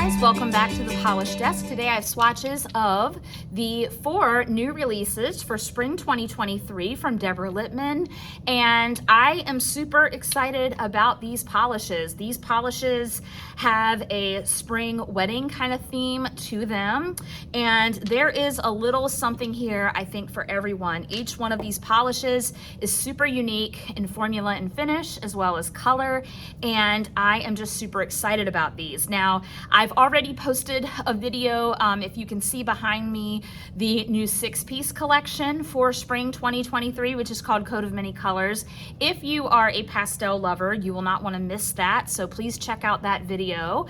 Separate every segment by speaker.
Speaker 1: guys, welcome back to the Polish Desk. Today I have swatches of the 4 new releases for spring 2023 from Deborah Lippmann, and I am super excited about these polishes. These polishes have a spring wedding kind of theme to them, and there is a little something here I think for everyone. Each one of these polishes is super unique in formula and finish as well as color, and I am just super excited about these. Now, I've already posted a video, if you can see behind me, the new 6-piece collection for spring 2023, which is called Coat of Many Colors. If you are a pastel lover, you will not want to miss that, so please check out that video.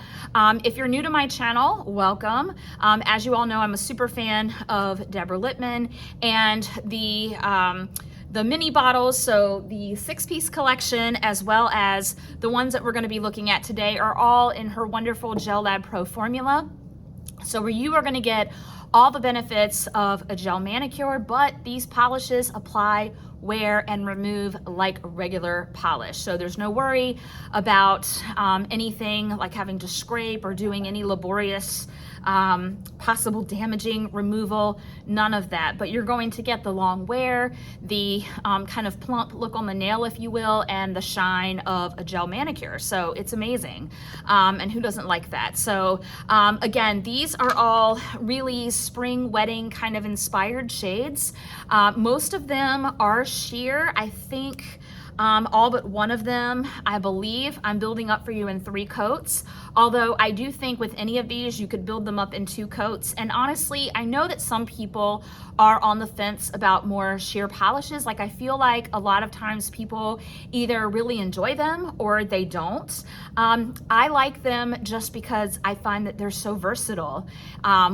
Speaker 1: If you're new to my channel, welcome. As you all know, I'm a super fan of Deborah Lippmann, and the mini bottles, so the 6-piece collection, as well as the ones that we're going to be looking at today, are all in her wonderful Gel Lab Pro formula. So where you are going to get all the benefits of a gel manicure, but these polishes apply, wear, and remove like regular polish. So there's no worry about anything like having to scrape or doing any laborious possible damaging removal, none of that. But you're going to get the long wear, the kind of plump look on the nail, if you will, and the shine of a gel manicure. So it's amazing. And who doesn't like that? So again, these are all really spring wedding kind of inspired shades. Most of them are sheer. I think all but one of them, I believe, I'm building up for you in 3 coats. Although I do think with any of these, you could build them up in 2 coats. And honestly, I know that some people are on the fence about more sheer polishes. Like, I feel like a lot of times people either really enjoy them or they don't. I like them just because I find that they're so versatile.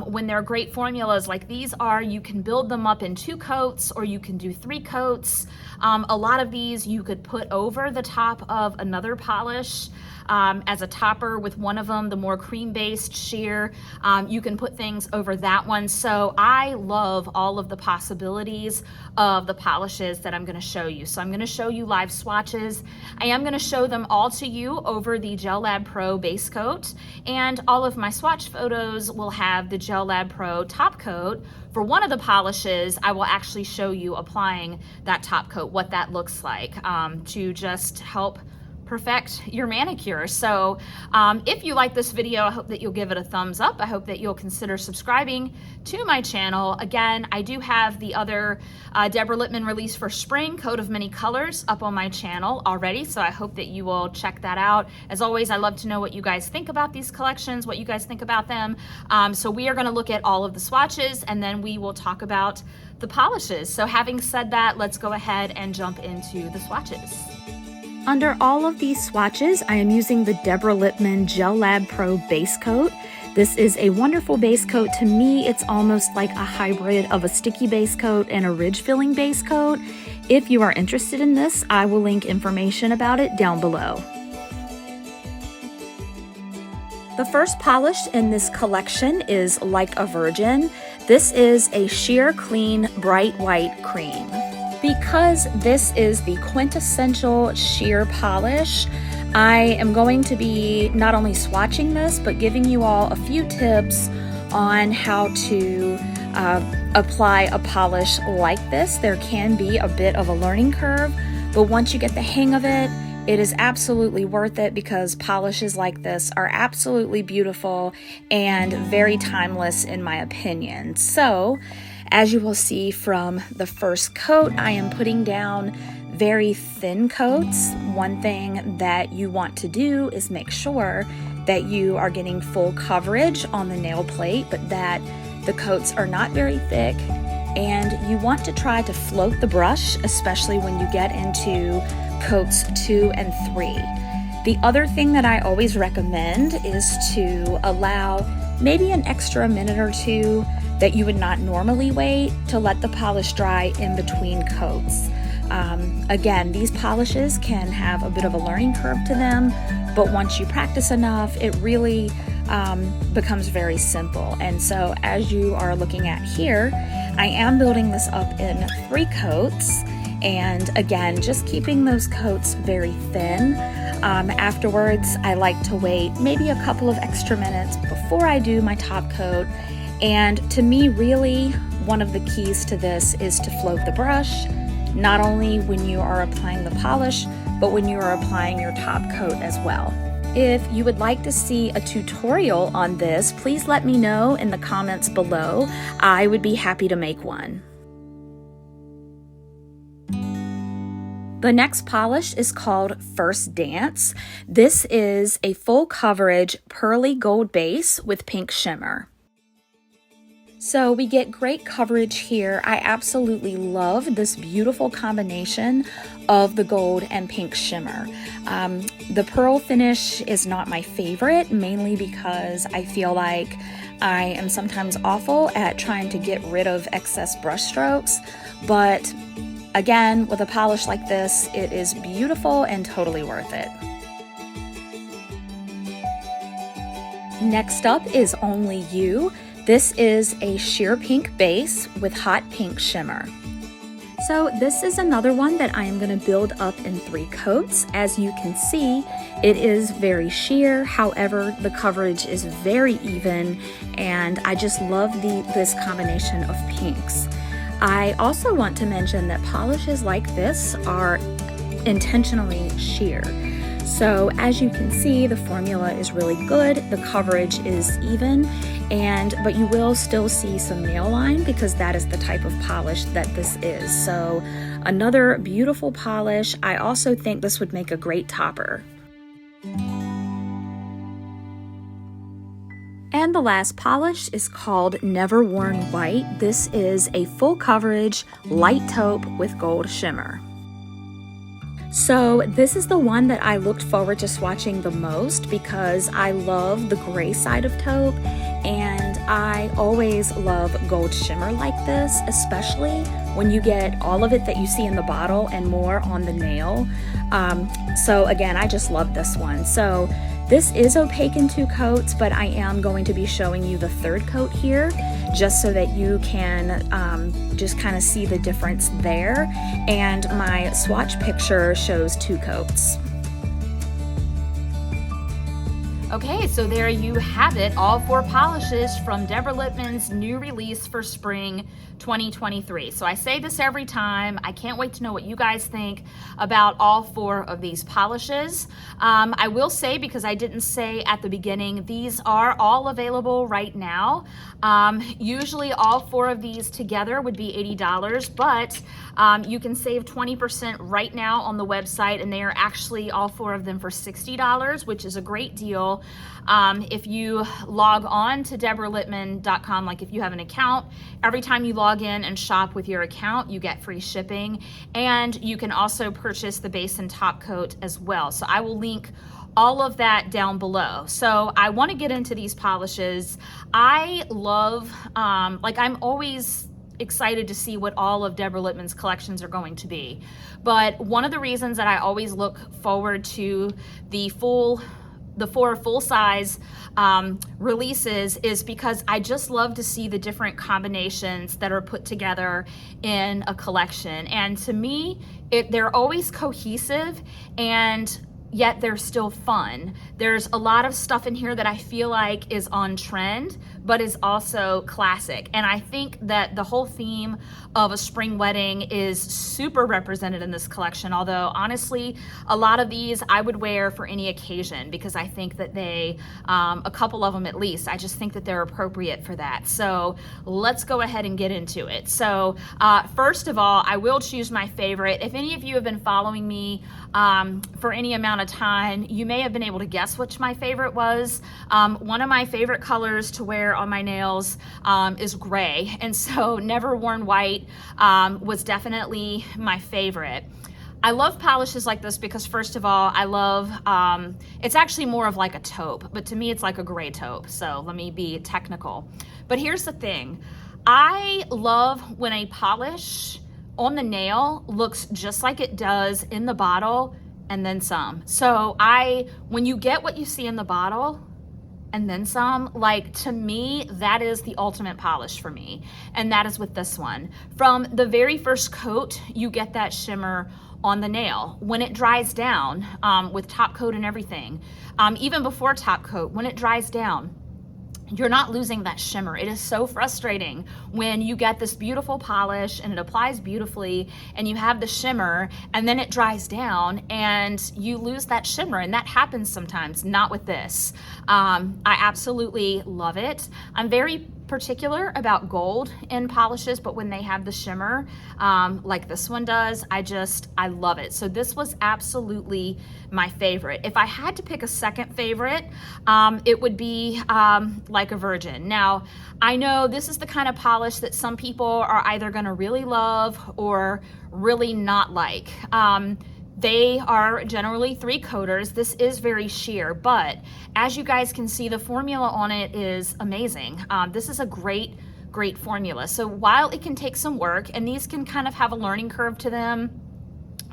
Speaker 1: When they're great formulas like these are, you can build them up in 2 coats or you can do 3 coats. A lot of these you could put over the top of another polish as a topper with one of them, the more cream-based sheer. You can put things over that one. So I love all of the possibilities of the polishes that I'm going to show you. So I'm going to show you live swatches. I am going to show them all to you over the Gel Lab Pro base coat, and all of my swatch photos will have the Gel Lab Pro top coat. For one of the polishes, I will actually show you applying that top coat, what that looks like, to just help perfect your manicure. So if you like this video, I hope that you'll give it a thumbs up. I hope that you'll consider subscribing to my channel. Again, I do have the other Deborah Lippmann release for spring, Coat of Many Colors, up on my channel already, so I hope that you will check that out. As always, I love to know what you guys think about these collections, what you guys think about them. So we are going to look at all of the swatches, and then we will talk about the polishes. So having said that, let's go ahead and jump into the swatches. Under all of these swatches, I am using the Deborah Lippmann Gel Lab Pro base coat. This is a wonderful base coat. To me, it's almost like a hybrid of a sticky base coat and a ridge filling base coat. If you are interested in this, I will link information about it down below. The first polish in this collection is Like a Virgin. This is a sheer clean bright white cream. Because this is the quintessential sheer polish, I am going to be not only swatching this, but giving you all a few tips on how to apply a polish like this. There can be a bit of a learning curve, but once you get the hang of it, it is absolutely worth it, because polishes like this are absolutely beautiful and very timeless in my opinion. So, as you will see from the first coat, I am putting down very thin coats. One thing that you want to do is make sure that you are getting full coverage on the nail plate, but that the coats are not very thick. And you want to try to float the brush, especially when you get into coats 2 and 3. The other thing that I always recommend is to allow maybe an extra minute or 2 that you would not normally wait to let the polish dry in between coats. Again, these polishes can have a bit of a learning curve to them, but once you practice enough, it really becomes very simple. And so as you are looking at here, I am building this up in 3 coats, and again, just keeping those coats very thin. Afterwards, I like to wait maybe a couple of extra minutes before I do my top coat. And to me, really, one of the keys to this is to float the brush, not only when you are applying the polish, but when you are applying your top coat as well. If you would like to see a tutorial on this, please let me know in the comments below. I would be happy to make one. The next polish is called First Dance. This is a full coverage pearly gold base with pink shimmer. So we get great coverage here. I absolutely love this beautiful combination of the gold and pink shimmer. The pearl finish is not my favorite, mainly because I feel like I am sometimes awful at trying to get rid of excess brush strokes, but again, with a polish like this, it is beautiful and totally worth it. Next up is Only You. This is a sheer pink base with hot pink shimmer. So this is another one that I am going to build up in 3 coats. As you can see, it is very sheer. However, the coverage is very even, and I just love this combination of pinks. I also want to mention that polishes like this are intentionally sheer. So as you can see, the formula is really good, the coverage is even, but you will still see some nail line because that is the type of polish that this is. So another beautiful polish. I also think this would make a great topper. And the last polish is called Never Worn White. This is a full coverage light taupe with gold shimmer. So this is the one that I looked forward to swatching the most because I love the gray side of taupe, and I always love gold shimmer like this, especially when you get all of it that you see in the bottle and more on the nail. So again, I just love this one. So this is opaque in 2 coats, but I am going to be showing you the 3rd coat here just so that you can just kind of see the difference there. And my swatch picture shows 2 coats. Okay, so there you have it, all 4 polishes from Deborah Lippmann's new release for spring 2023. So I say this every time. I can't wait to know what you guys think about all 4 of these polishes. I will say, because I didn't say at the beginning, these are all available right now. Usually all 4 of these together would be $80, but you can save 20% right now on the website, and they are actually all 4 of them for $60, which is a great deal. If you log on to DeborahLippmann.com, like if you have an account, every time you log in and shop with your account, you get free shipping, and you can also purchase the base and top coat as well. So I will link all of that down below. So I want to get into these polishes. I love, I'm always excited to see what all of Deborah Lippmann's collections are going to be. But one of the reasons that I always look forward to the 4 full-size releases is because I just love to see the different combinations that are put together in a collection. And to me, they're always cohesive, and yet they're still fun. There's a lot of stuff in here that I feel like is on trend, but is also classic. And I think that the whole theme of a spring wedding is super represented in this collection. Although honestly, a lot of these I would wear for any occasion because I think that they, a couple of them at least, I just think that they're appropriate for that. So let's go ahead and get into it. So first of all, I will choose my favorite. If any of you have been following me for any amount of time, you may have been able to guess which my favorite was. One of my favorite colors to wear on my nails is gray, and so Never Worn White was definitely my favorite. I love polishes like this because, first of all, I love, it's actually more of like a taupe, but to me it's like a gray taupe, so let me be technical. But here's the thing, I love when a polish on the nail looks just like it does in the bottle and then some. So when you get what you see in the bottle and then some, like, to me, that is the ultimate polish for me. And that is with this one. From the very first coat, you get that shimmer on the nail. When it dries down, with top coat and everything, even before top coat, when it dries down, you're not losing that shimmer. It is so frustrating when you get this beautiful polish and it applies beautifully and you have the shimmer and then it dries down and you lose that shimmer, and that happens sometimes, not with this. I absolutely love it. I'm very particular about gold in polishes, but when they have the shimmer, like this one does, I love it. So this was absolutely my favorite. If I had to pick a second favorite, it would be Like a Virgin. Now, I know this is the kind of polish that some people are either gonna really love or really not like. They are generally 3-coaters. This is very sheer, but as you guys can see, the formula on it is amazing. This is a great formula. So while it can take some work, and these can kind of have a learning curve to them,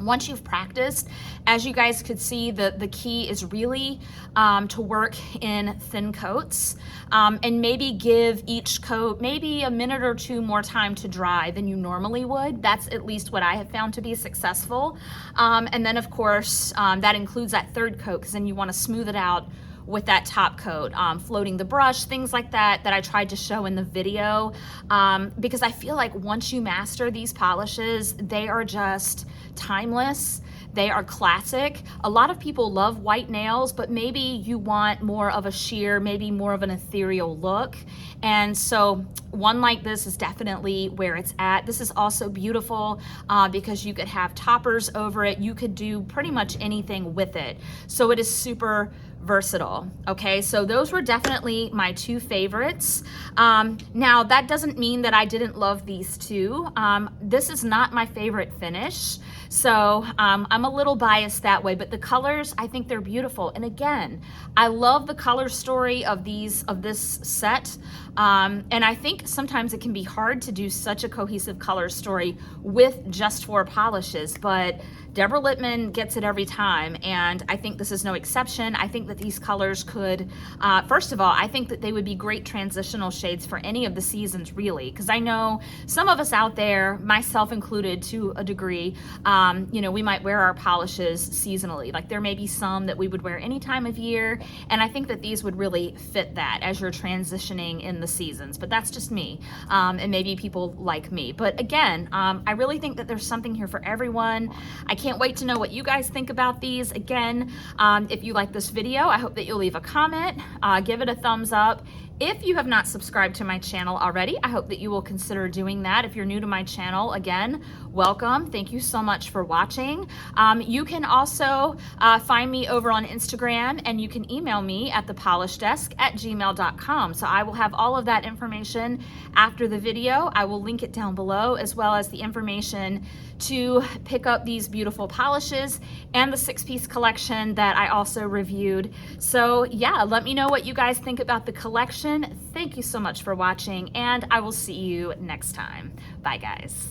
Speaker 1: once you've practiced, as you guys could see, the key is really to work in thin coats, and maybe give each coat maybe a minute or two more time to dry than you normally would. That's at least what I have found to be successful. And then of course, that includes that third coat, because then you want to smooth it out with that top coat, floating the brush, things like that I tried to show in the video, because I feel like once you master these polishes, they are just timeless. They are classic. A lot of people love white nails, but maybe you want more of a sheer, maybe more of an ethereal look. And so one like this is definitely where it's at. This is also beautiful because you could have toppers over it. You could do pretty much anything with it. So it is super versatile. Okay, so those were definitely my two favorites. Now that doesn't mean that I didn't love these two. This is not my favorite finish, so I'm a little biased that way, but the colors, I think they're beautiful. And again, I love the color story of this set. And I think sometimes it can be hard to do such a cohesive color story with just 4 polishes, but Deborah Lippmann gets it every time, and I think this is no exception. I think that these colors could, first of all, I think that they would be great transitional shades for any of the seasons, really, because I know some of us out there, myself included to a degree, you know, we might wear our polishes seasonally. Like there may be some that we would wear any time of year, and I think that these would really fit that as you're transitioning in the seasons, but that's just me, and maybe people like me. But again, I really think that there's something here for everyone. I can't wait to know what you guys think about these. Again, if you like this video, I hope that you'll leave a comment, give it a thumbs up. If you have not subscribed to my channel already, I hope that you will consider doing that. If you're new to my channel, again, welcome. Thank you so much for watching. You can also find me over on Instagram, and you can email me at thepolishdesk@gmail.com. So I will have all of that information after the video. I will link it down below, as well as the information to pick up these beautiful polishes and the 6-piece collection that I also reviewed. So yeah, let me know what you guys think about the collection. Thank you so much for watching, and I will see you next time. Bye, guys.